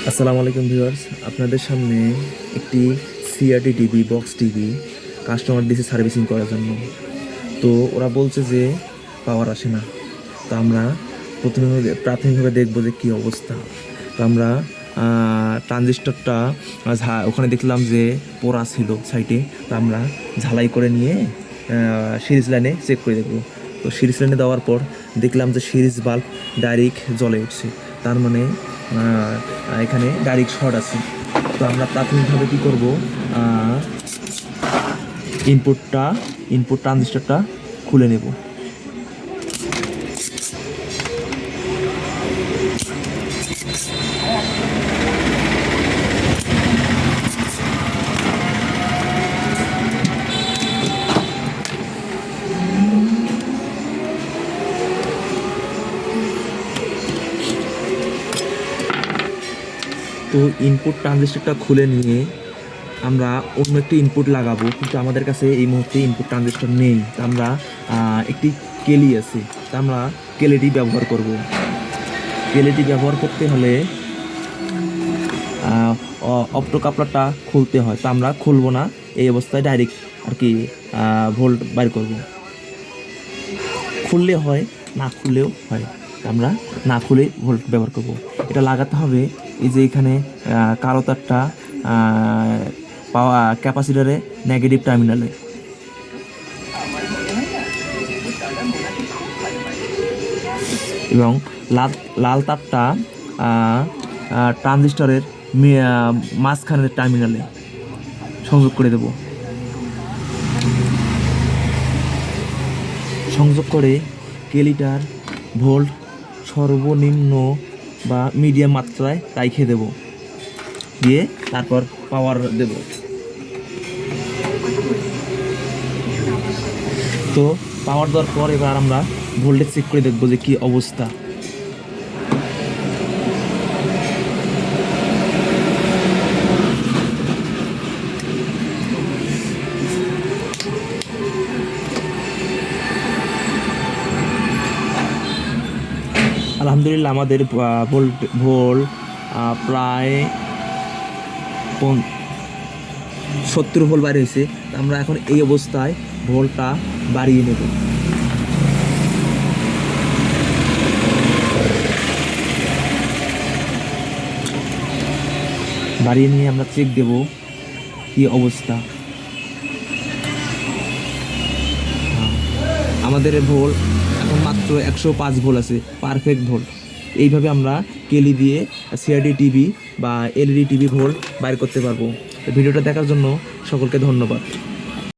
আসসালামু আলাইকুম ভিউয়ার্স, আপনাদের সামনে একটি CRT TV box TV customer দিয়েছে সার্ভিসিং করার জন্য। তো ওরা বলছে যে পাওয়ার আসে না। তো আমরা প্রাথমিকভাবে দেখবো যে কী অবস্থা। তো আমরা ট্রানজিস্টরটা ওখানে দেখলাম যে পোড়া ছিল সাইটে। তো আমরা ঝালাই করে নিয়ে সিরিজ লাইনে চেক করে দেখব। তো সিরিজ লাইনে দেওয়ার পর দেখলাম যে সিরিজ বাল্ব ডাইরেক্ট জ্বলে উঠছে। তার মানে এখানে ডাইরেক্ট শর্ট আছে। তো আমরা প্রাথমিকভাবে কী করব, ইনপুট ট্রানজিস্টরটা খুলে নেব। তো ইনপুট ট্রানজিস্টরটা খুলে নিয়ে আমরা অন্য একটি ইনপুট লাগাবো, কিন্তু আমাদের কাছে এই মুহূর্তে ইনপুট ট্রানজিস্টর নেই। তো আমরা একটি কেলি আছে, তা আমরা কেলিটি ব্যবহার করব। কেলিটি ব্যবহার করতে হলে অপ্টো কাপলারটা খুলতে হয়। তো আমরা খুলবো না, এই অবস্থায় ডাইরেক্ট আর কি ভোল্ট বাইর করব। খুললে হয়, না খুললেও হয়। আমরা না খুলে ভোল্ট ব্যবহার করব। এটা লাগাতে হবে এই যে এখানে কালো তারটা পাওয়া ক্যাপাসিটারে নেগেটিভ টার্মিনালে, এবং লাল তারটা ট্রানজিস্টরের মাঝখানের টার্মিনালে সংযোগ করে দেব। সংযোগ করে কেলিটার ভোল্ট সর্বনিম্ন বা মিডিয়াম মাত্রায় রাইখে দেব, দিয়ে তারপর পাওয়ার দেব। তো পাওয়ার দেওয়ার পর এবার আমরা ভোল্টেজ চেক করে দেখবো যে কী অবস্থা। আলহামদুলিল্লাহ আমাদের ভোল্ট প্রায় 70 ভোল্ট বাইরে হয়েছে। আমরা এখন এই অবস্থায় ভোল্টটা বাড়িয়ে নেব। বাড়িয়ে নিয়ে আমরা চেক দেব কি অবস্থা। আমাদের ভোল্ট এখন মাত্র 105 ভোল্ট আছে, পারফেক্ট ভোল্ট। এইভাবে আমরা কেলি দিয়ে সিআরটি টিভি বা এলইডি টিভি ভোল্ট বাইর করতে পারবো। ভিডিওটা দেখার জন্য সকলকে ধন্যবাদ।